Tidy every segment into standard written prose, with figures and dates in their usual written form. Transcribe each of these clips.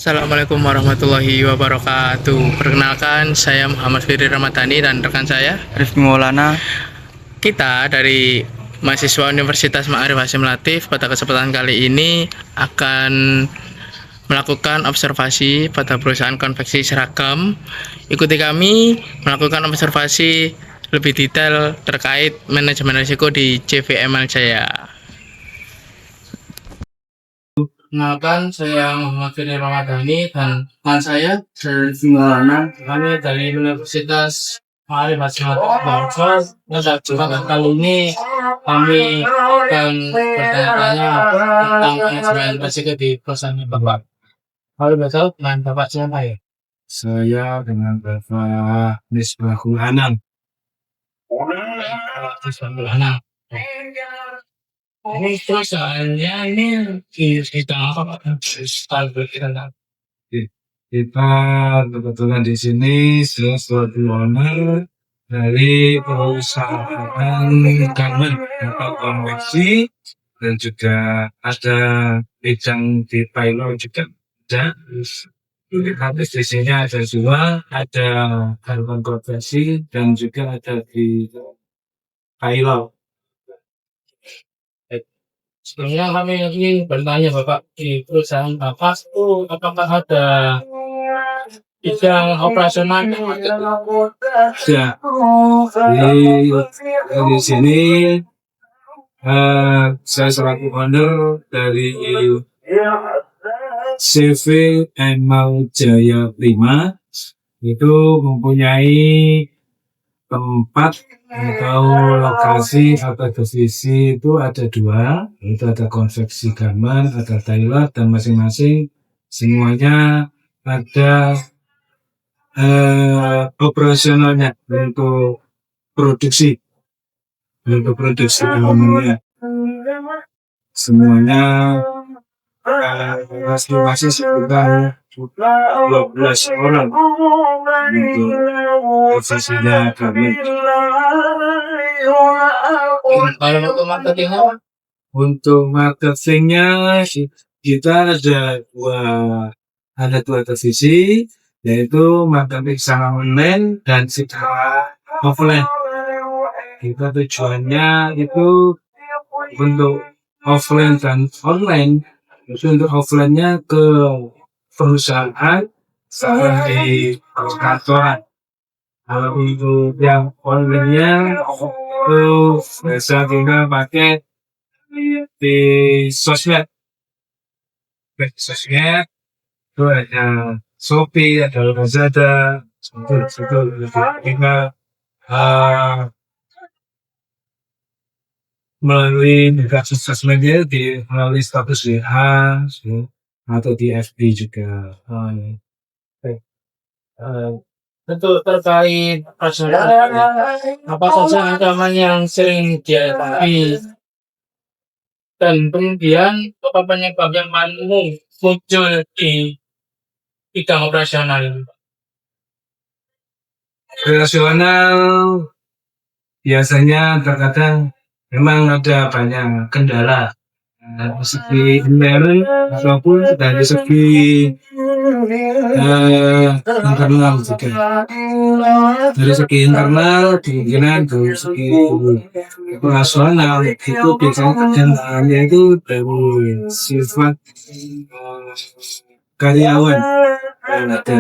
Assalamualaikum warahmatullahi wabarakatuh. Perkenalkan, saya Muhammad Firly Ramadhani dan rekan saya Rifki Maulana. Kita dari mahasiswa Universitas Ma'arif Hasyim Latif. Pada kesempatan kali ini akan melakukan observasi pada perusahaan konveksi seragam. Ikuti kami melakukan observasi lebih detail terkait manajemen risiko di CVML Jaya. Kenalkan, saya Muhammad Firly Ramadhani dan teman saya Rifki Maulana. kami dari Universitas Ma'arif Hasyim Latif. Pada kesempatan kali ini kami akan bertanya-tanya tentang manajemen risiko di perusahaan Bapak. Halo Bapak, dengan Bapak siapa ya? Saya dengan Bapak Misbahul Anam. Ini perusahaannya ini di bidang apa Pak? Kita kebetulan di sini sebagai owner dari perusahaan garment atau konveksi, dan juga ada bidang di Thailand juga ada. Tapi di sini ada dua, ada garment konveksi dan juga ada di Thailand. Sebenarnya kami ingin bertanya Bapak, di perusahaan Bapak itu apakah ada bidang operasional? Ya, di sini saya selaku owner dari CV Emal Jaya Prima itu mempunyai tempat atau lokasi atau divisi itu ada dua, itu ada konveksi garment, ada Thailand, dan masing-masing semuanya ada operasionalnya untuk produksi garmentnya. Semuanya masing-masing sekitar 12 orang untuk posisinya garment. Kalau untuk marketingnya, Untuk marketingnya kita ada dua divisi, yaitu marketing secara online dan secara offline. Kita tujuannya itu untuk offline dan online. Itu untuk offline-nya ke perusahaan seperti kantoran. Kalau untuk yang online-nya itu biasa kita pakai di sosmed. Itu ada Shopee, ada Lazada, itu kita melalui sosmednya melalui status WA atau di FB juga. untuk terkait operasional, apa saja ancaman yang sering dihadapi dan kemudian apa penyebab yang paling umum muncul di bidang operasional ini? Operasional biasanya terkadang memang ada banyak kendala dari segi internal maupun dari segi internal juga. Dari segi internal kemungkinan dari segi operasional itu biasanya kendalanya itu dari sifat karyawan yang ada.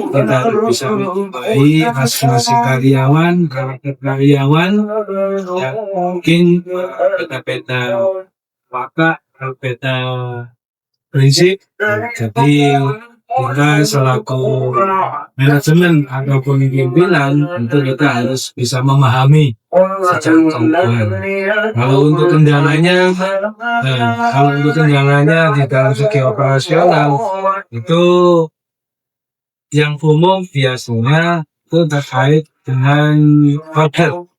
Kita harus bisa menilai masing-masing karyawan, karakter karyawan yang mungkin beda-beda watak, beda prinsip. Jadi kita selaku manajemen ataupun pimpinan tentu kita harus bisa memahami secara keseluruhan. Kalau untuk kendalanya di dalam segi operasional itu yang umum biasanya itu terkait dengan order.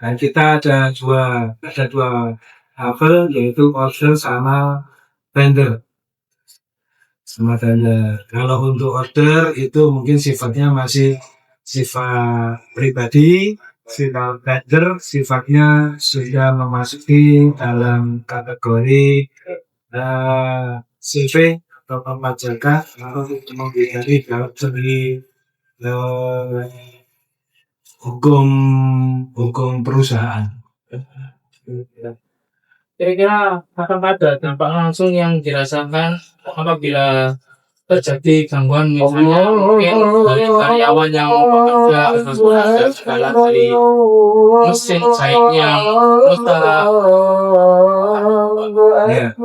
Dan kita ada dua level, yaitu order sama vendor. Kalau untuk order itu mungkin sifatnya masih sifat pribadi, sifat vendor sifatnya sudah memasuki dalam kategori CV atau pemajakan untuk menghindari dari eh, hukum hukum perusahaan. Kira-kira akan ada dampak langsung yang dirasakan apabila terjadi gangguan misalnya mungkin dari karyawan yang bekerja ataupun ada kendala dari mesin jahitnya rusak. Ya,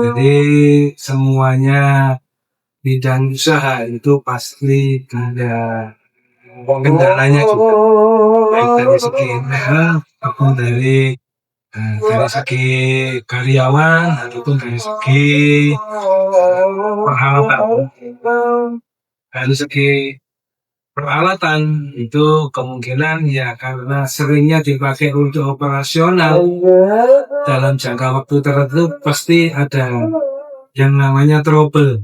jadi semuanya bidang usaha itu pasti ada kendalanya juga, baik dari segi internal maupun dari segi karyawan ataupun dari segi peralatan. Dari segi peralatan itu kemungkinan ya karena seringnya dipakai untuk operasional dalam jangka waktu tertentu pasti ada yang namanya trouble,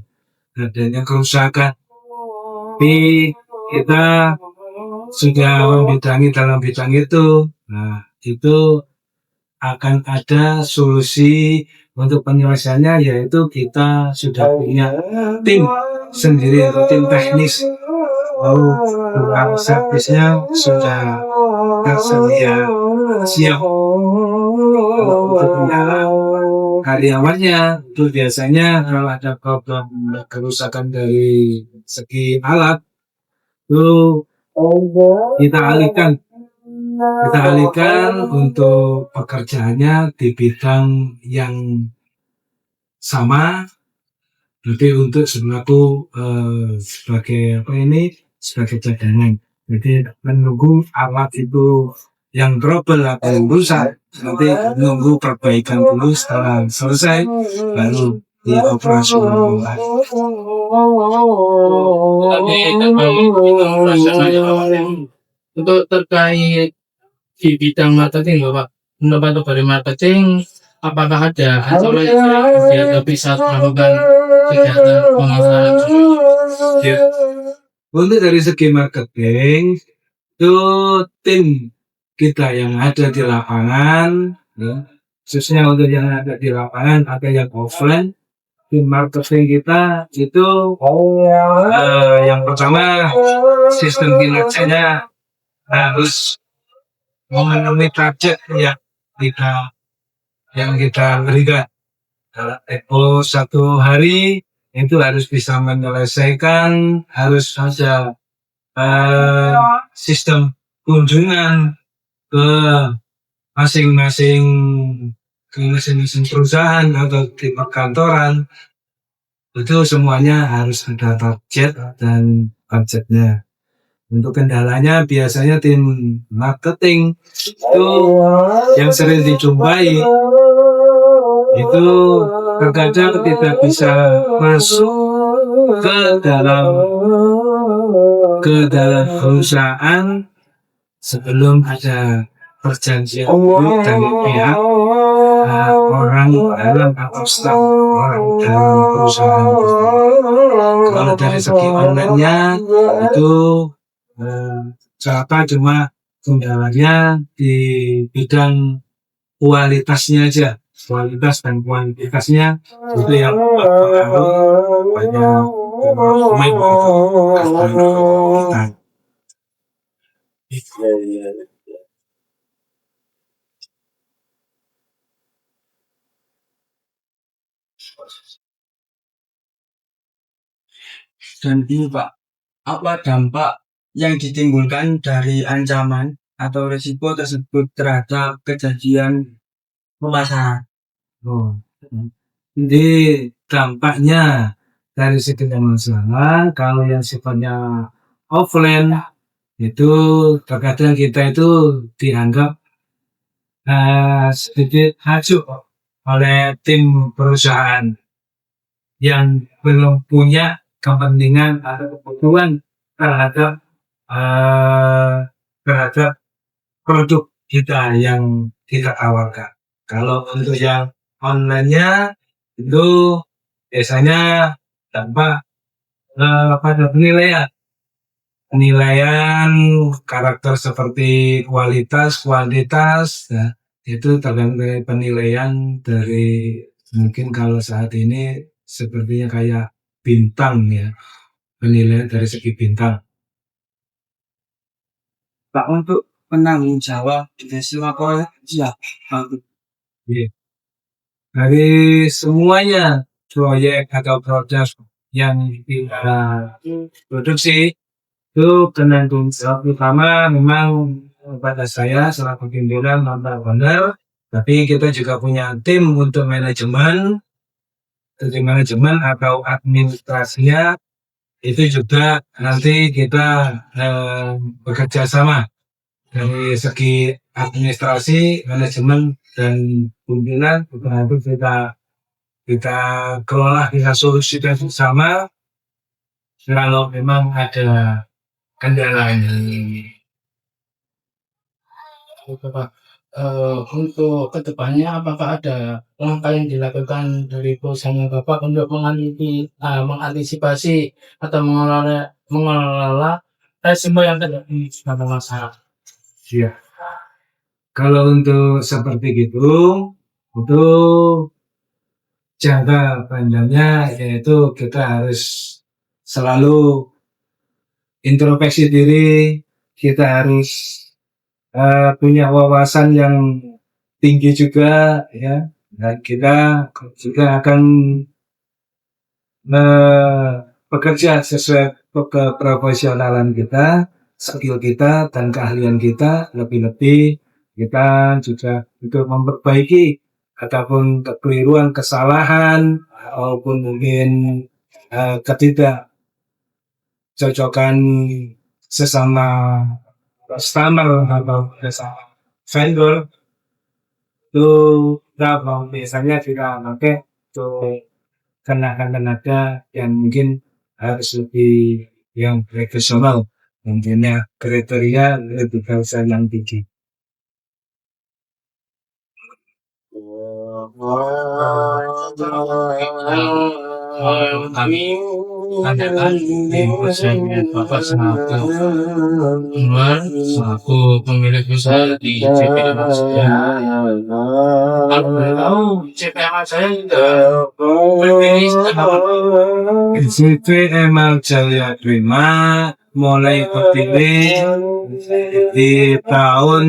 adanya kerusakan. Tapi kita sudah membidangi dalam bidang itu. Nah, itu akan ada solusi untuk penyelesaiannya, yaitu kita sudah punya tim sendiri, tim teknis, lalu tukang servisnya sudah tersedia siap. Untuk kendala karyawannya itu biasanya kalau ada problem kerusakan dari segi alat itu kita alihkan untuk pekerjaannya di bidang yang sama, nanti untuk sebagai cadangan. Jadi menunggu alat itu yang trouble atau yang rusak, nanti menunggu perbaikan dulu, setelah selesai baru dioperasional kembali. Tapi dalam operasionalnya untuk terkait di bidang marketing Bapak, menurut dari marketing apakah ada ancaman yang dihadapi saat melakukan kegiatan pemasaran? Ya. Untuk dari segi marketing itu tim kita yang ada di lapangan, ya, khususnya untuk yang ada di lapangan atau yang offline, tim marketing kita itu yang pertama sistem kinerjanya harus memenuhi target yang kita berikan. Dalam tempo 1 hari itu harus bisa menyelesaikan, harus ada sistem kunjungan ke masing-masing perusahaan atau di perkantoran. Itu semuanya harus ada target dan budgetnya. Untuk kendalanya biasanya tim marketing itu yang sering dijumpai itu terkadang tidak bisa masuk ke dalam perusahaan sebelum ada perjanjian dari pihak orang dalam atau staf orang dalam perusahaan. Kalau dari segi online-nya itu cuma kendalanya di bidang kualitasnya aja, kualitas dan kuantitasnya itu yang berpengaruh banyak pemain kita. Dan ini Pak, apa dampak yang ditimbulkan dari ancaman atau risiko tersebut terhadap kejadian pemasaran? Jadi dampaknya dari segi masalah, kalau yang sifatnya offline itu terkadang kita itu dianggap sedikit hancur oleh tim perusahaan yang belum punya kepentingan atau kebutuhan terhadap produk kita yang kita tawarkan. Kalau untuk yang online-nya itu biasanya tanpa penilaian karakter seperti kualitas, kuantitas, ya, itu tergantung dari penilaian dari mungkin kalau saat ini sepertinya kayak bintang ya, penilaian dari segi bintang. Pak, untuk penanggung jawab beasiswa siapa? Pak? Iya. Dari semuanya proyek atau produk yang kita produksi itu penanggung jawab utama memang pada saya selaku pimpinan mantan owner, tapi kita juga punya tim untuk manajemen atau administrasinya itu juga nanti kita bekerja sama dari segi administrasi, manajemen dan pimpinan itu kita kelola, kita solusikan bersama kalau memang ada kendalanya. Oke, Pak. Untuk kedepannya apakah ada langkah yang dilakukan dari perusahaan Bapak untuk mengantisipasi atau mengelola resiko yang terjadi pada masyarakat? Iya. Kalau untuk seperti itu, untuk jangka panjangnya yaitu kita harus selalu introspeksi diri, kita harus punya wawasan yang tinggi juga ya, dan kita juga akan bekerja sesuai keprofesionalan kita, skill kita dan keahlian kita, lebih-lebih kita juga untuk memperbaiki ataupun kekeliruan, kesalahan maupun mungkin ketidakcocokan sesama customer atau sesama vendor itu biasanya kita pakai untuk tenaga yang mungkin harus lebih yang profesional, mungkinnya kriteria lebih besar yang tinggi. Kami tanyakan di perusahaan Bapak selaku pemilik usaha di CPM saya. Kalau boleh tahu CPM saya sudah berdiri sejak kapan? CPM Jaya Prima mulai berdiri di tahun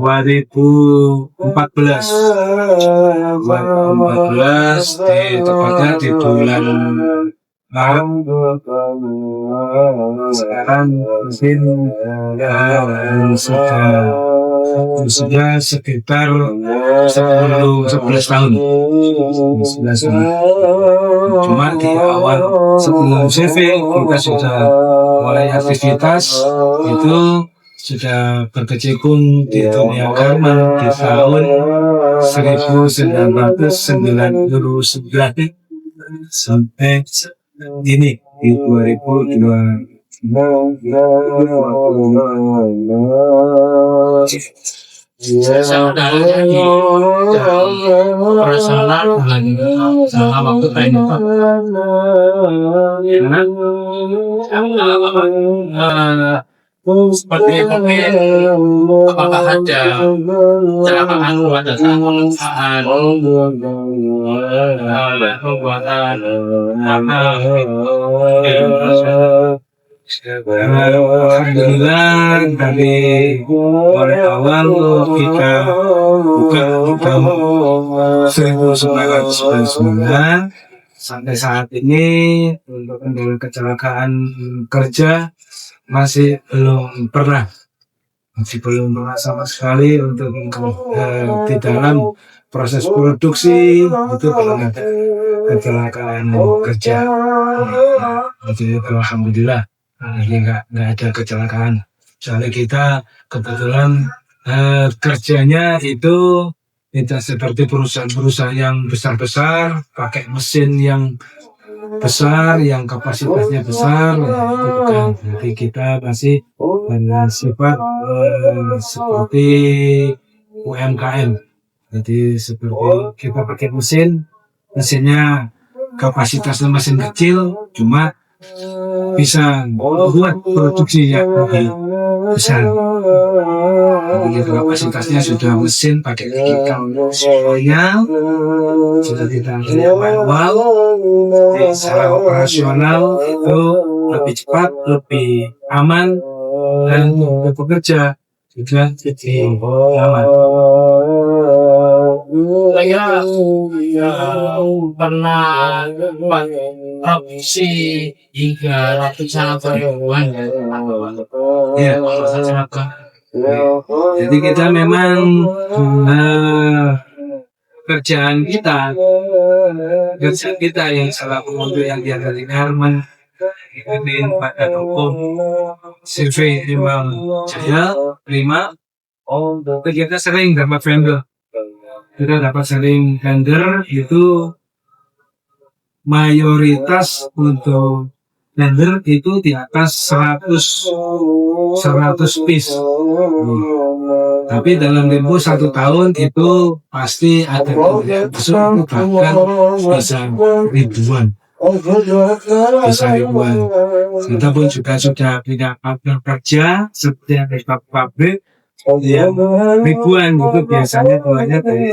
2014. Tepatnya di bulan Maret. Sekarang mungkin sudah sekitar 11 tahun. Cuma di awal sebelum CV kita sudah mulai aktivitas itu sudah berkecimpung di dunia garmen di tahun 1999 sampai ini di 2002. Saya sangat di personal dengan waktu ini, Pak. Karena seperti apakah ada kecelakaan pada saat pemeriksaan pembuatan Alhamdulillah dari mulai awal kita buka tahun 1999 sampai saat ini untuk kendala kecelakaan kerja masih belum pernah sama sekali untuk di dalam proses produksi itu belum ada kecelakaan kerja. Jadi alhamdulillah ini nggak ada kecelakaan. Soalnya kita kebetulan kerjanya itu tidak seperti perusahaan-perusahaan yang besar-besar pakai mesin yang besar, yang kapasitasnya besar, ya, itu bukan. Jadi kita masih bersifat seperti UMKM. Jadi seperti kita pakai mesinnya kapasitasnya mesin kecil, cuma bisa buat produksi yang lebih besar. Jadi kapasitasnya sudah mesin pakai gigikan semuanya, sudah tidak ada manual. Jadi secara operasional itu lebih cepat, lebih aman, dan untuk bekerja juga lebih aman. Saya pernah produksi hingga ratusan atau ribuan Ya, jadi kita memang kerjaan kita yang selaku untuk yang dia dari garmen ikutin pada hukum CV Timbang Jaya 5. Kita sering dapat vendor itu mayoritas untuk vendor itu di atas 100 piece. Tapi dalam tempo 1 tahun itu pasti ada yang masuk, bahkan bisa ribuan. Kita pun juga sudah punya partner kerja seperti yang di pabrik yang ribuan, itu biasanya mulanya dari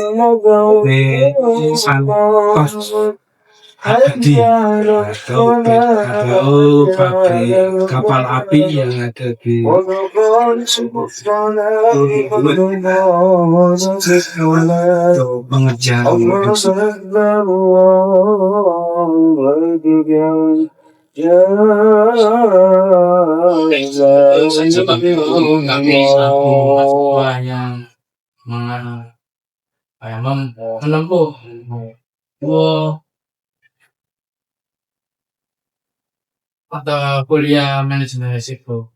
Santos Abadi atau pabrik kapal api yang ada di untuk mengejar kami selaku mahasiswa yang menempuh atau kuliah manajemen risiko.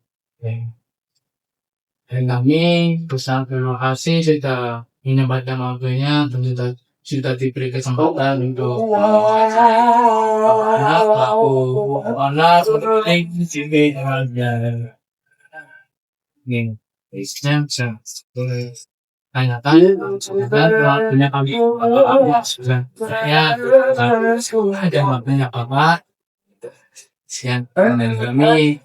Dan kami besar terima kasih sudah menyempatkan waktunya, tentu sudah diberi kesempatan untuk anak penting di sini tanyakan waktunya kami ya ada waktunya Bapak siang dan kami